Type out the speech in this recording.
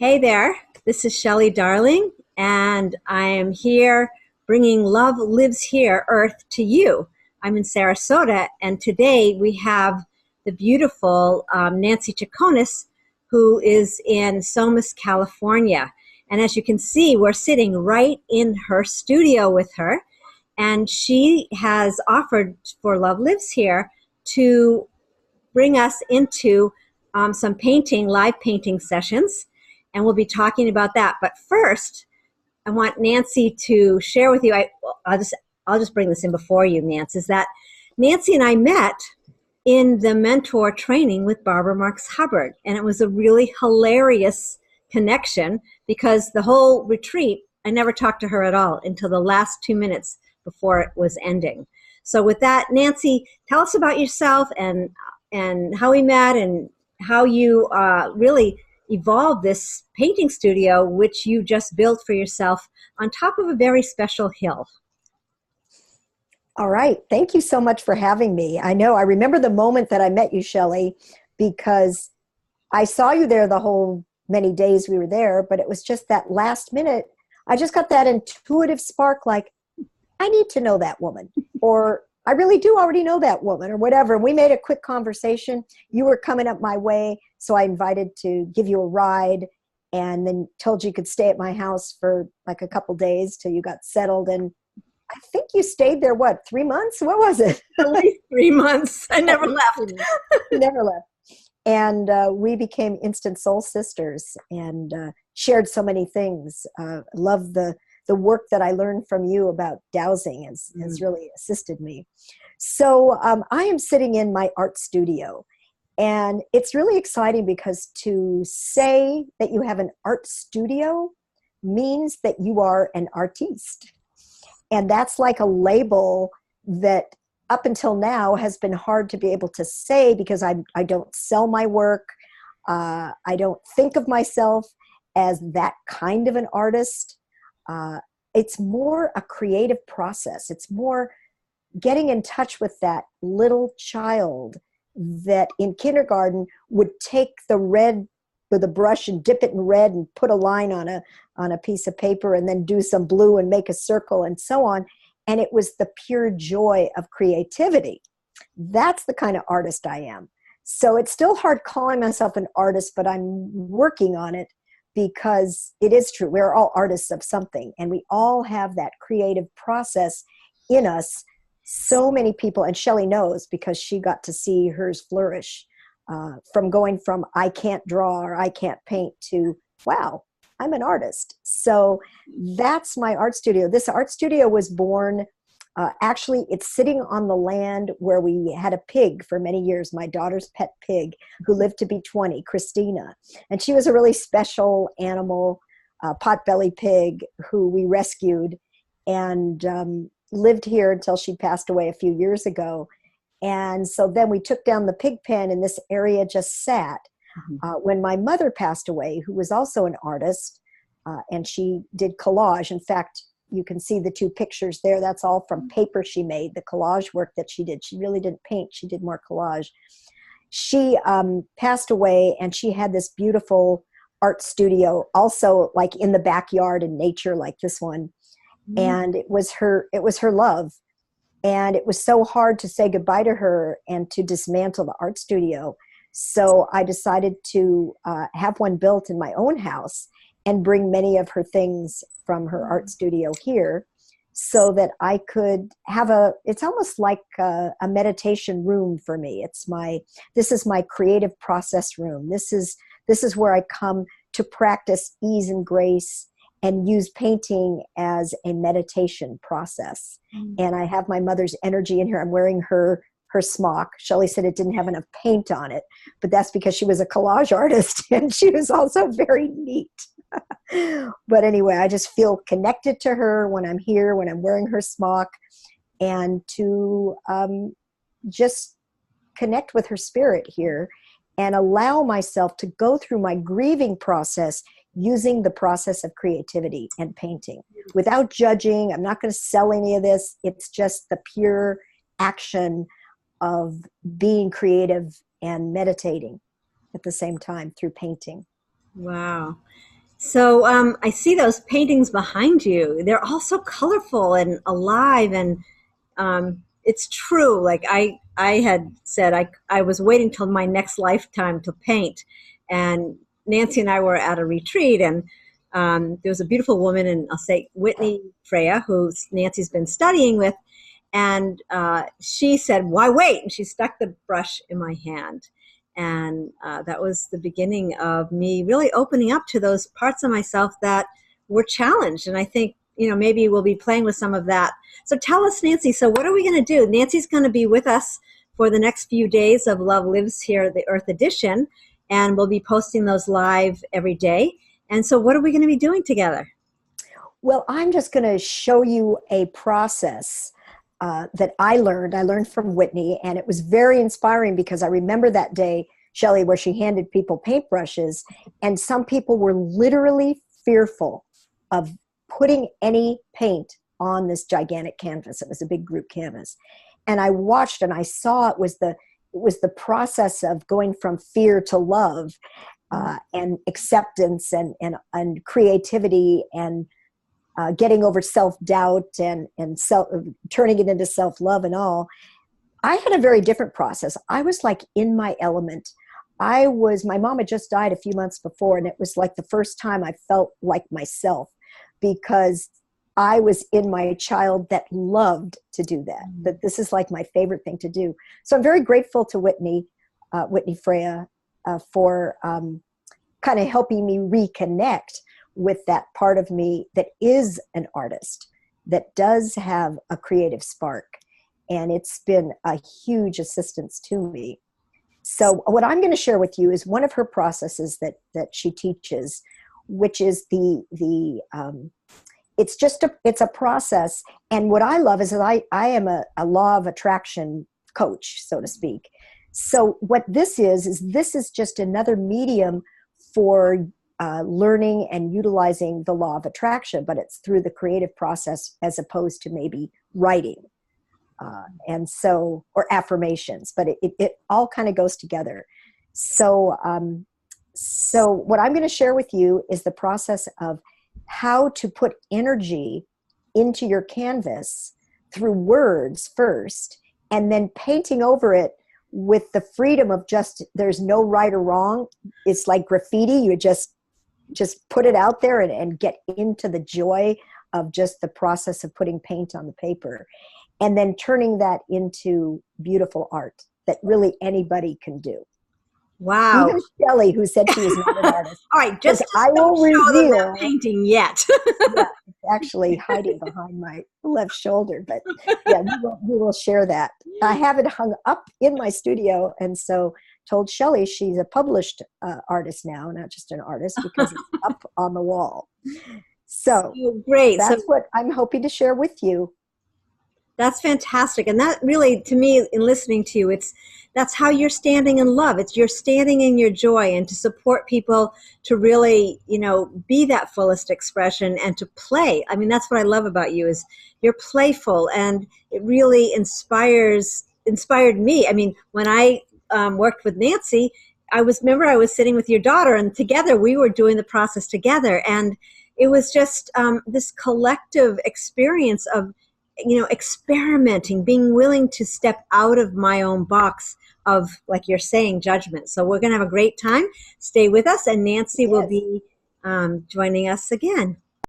Hey there, this is Shelley Darling, and I am here bringing Love Lives Here, Earth to you. I'm in Sarasota, and today we have the beautiful Nancy Chaconas, who is in Somas, California. And as you can see, we're sitting right in her studio with her, and she has offered for Love Lives Here to bring us into some painting, live painting sessions, and we'll be talking about that. But first, I want Nancy to share with you. I'll just bring this in before you, Nancy. Is that Nancy and I met in the mentor training with Barbara Marx Hubbard, and it was a really hilarious connection because the whole retreat, I never talked to her at all until the last 2 minutes before it was ending. So with that, Nancy, tell us about yourself and how we met and how you really evolved this painting studio, which you just built for yourself on top of a very special hill. All right. Thank you so much for having me. I remember the moment that I met you, Shelley, because I saw you there the whole many days we were there, but it was just that last minute. I just got that intuitive spark like, I need to know that woman, or I really do already know that woman, or whatever. And we made a quick conversation. You were coming up my way, so I invited to give you a ride and then told you could stay at my house for like a couple days till you got settled. And I think you stayed there, 3 months? What was it? At least 3 months. I never left. You never left. And we became instant soul sisters and shared so many things. Love the work that I learned from you about dowsing has really assisted me. So I am sitting in my art studio, and it's really exciting because to say that you have an art studio means that you are an artiste. And that's like a label that up until now has been hard to be able to say because I don't sell my work. I don't think of myself as that kind of an artist. It's more a creative process. It's more getting in touch with that little child that in kindergarten would take the red with a brush and dip it in red and put a line on a piece of paper and then do some blue and make a circle and so on. And it was the pure joy of creativity. That's the kind of artist I am. So it's still hard calling myself an artist, but I'm working on it because it is true. We're all artists of something, and we all have that creative process in us. So many people, and Shelley knows because she got to see hers flourish, from going from I can't draw or I can't paint to, wow, I'm an artist. So that's my art studio. This art studio was born, actually, it's sitting on the land where we had a pig for many years, my daughter's pet pig, who lived to be 20, Christina. And she was a really special animal, potbelly pig, who we rescued and lived here until she passed away a few years ago. And so then we took down the pig pen and this area just sat. When my mother passed away, who was also an artist, and she did collage. In fact, you can see the two pictures there. That's all from paper she made, the collage work that she did. She really didn't paint. She did more collage. She passed away, and she had this beautiful art studio, also like in the backyard in nature like this one. And it was her love. And it was so hard to say goodbye to her and to dismantle the art studio. So I decided to have one built in my own house and bring many of her things from her art studio here so that I could have it's almost like a meditation room for me. This is my creative process room. This is where I come to practice ease and grace and use painting as a meditation process. And I have my mother's energy in here. I'm wearing her smock. Shelley said it didn't have enough paint on it, but that's because she was a collage artist and she was also very neat. But anyway, I just feel connected to her when I'm here, when I'm wearing her smock, and to just connect with her spirit here and allow myself to go through my grieving process using the process of creativity and painting without judging. I'm not going to sell any of this. It's just the pure action of being creative and meditating at the same time through painting. Wow. So I see those paintings behind you. They're all so colorful and alive, and it's true. Like I had said, I was waiting till my next lifetime to paint, and Nancy and I were at a retreat, and there was a beautiful woman, and I'll say Whitney Freya, who Nancy's been studying with, and she said, "Why wait?" And she stuck the brush in my hand. And that was the beginning of me really opening up to those parts of myself that were challenged. And I think, maybe we'll be playing with some of that. So tell us, Nancy, so what are we going to do? Nancy's going to be with us for the next few days of Love Lives Here, the Earth Edition, and we'll be posting those live every day. And so what are we going to be doing together? Well, I'm just going to show you a process that I learned. I learned from Whitney, and it was very inspiring because I remember that day, Shelley, where she handed people paintbrushes, and some people were literally fearful of putting any paint on this gigantic canvas. It was a big group canvas. And I watched and I saw it was the process of going from fear to love, and acceptance and creativity and getting over self-doubt and turning it into self-love and all. I had a very different process. I was like in my element. My mom had just died a few months before, and it was like the first time I felt like myself, because I was in my child that loved to do that this is like my favorite thing to do. So I'm very grateful to Whitney Freya, for kind of helping me reconnect with that part of me that is an artist, that does have a creative spark. And it's been a huge assistance to me. So what I'm going to share with you is one of her processes that she teaches, which is it's a process. And what I love is that I am a law of attraction coach, so to speak. So what this is just another medium for learning and utilizing the law of attraction, but it's through the creative process as opposed to maybe writing, or affirmations, but it all kind of goes together. So what I'm going to share with you is the process of how to put energy into your canvas through words first, and then painting over it with the freedom of there's no right or wrong. It's like graffiti. You just put it out there and get into the joy of just the process of putting paint on the paper, and then turning that into beautiful art that really anybody can do. Wow. Even Shelley, who said she was not an artist. All right, just I will reveal that painting yet. Yeah, it's actually hiding behind my left shoulder, but yeah, we will share that. I have it hung up in my studio, and so told Shelley she's a published artist now, not just an artist, because it's up on the wall. So great. That's what I'm hoping to share with you. That's fantastic. And that really, to me, in listening to you, that's how you're standing in love. You're standing in your joy, and to support people to really, be that fullest expression and to play. I mean, that's what I love about you, is you're playful, and it really inspired me. I mean, when I worked with Nancy, I was sitting with your daughter, and together we were doing the process together. And it was just this collective experience of, experimenting, being willing to step out of my own box of, like you're saying, judgment. So we're going to have a great time. Stay with us, and Nancy will be joining us again.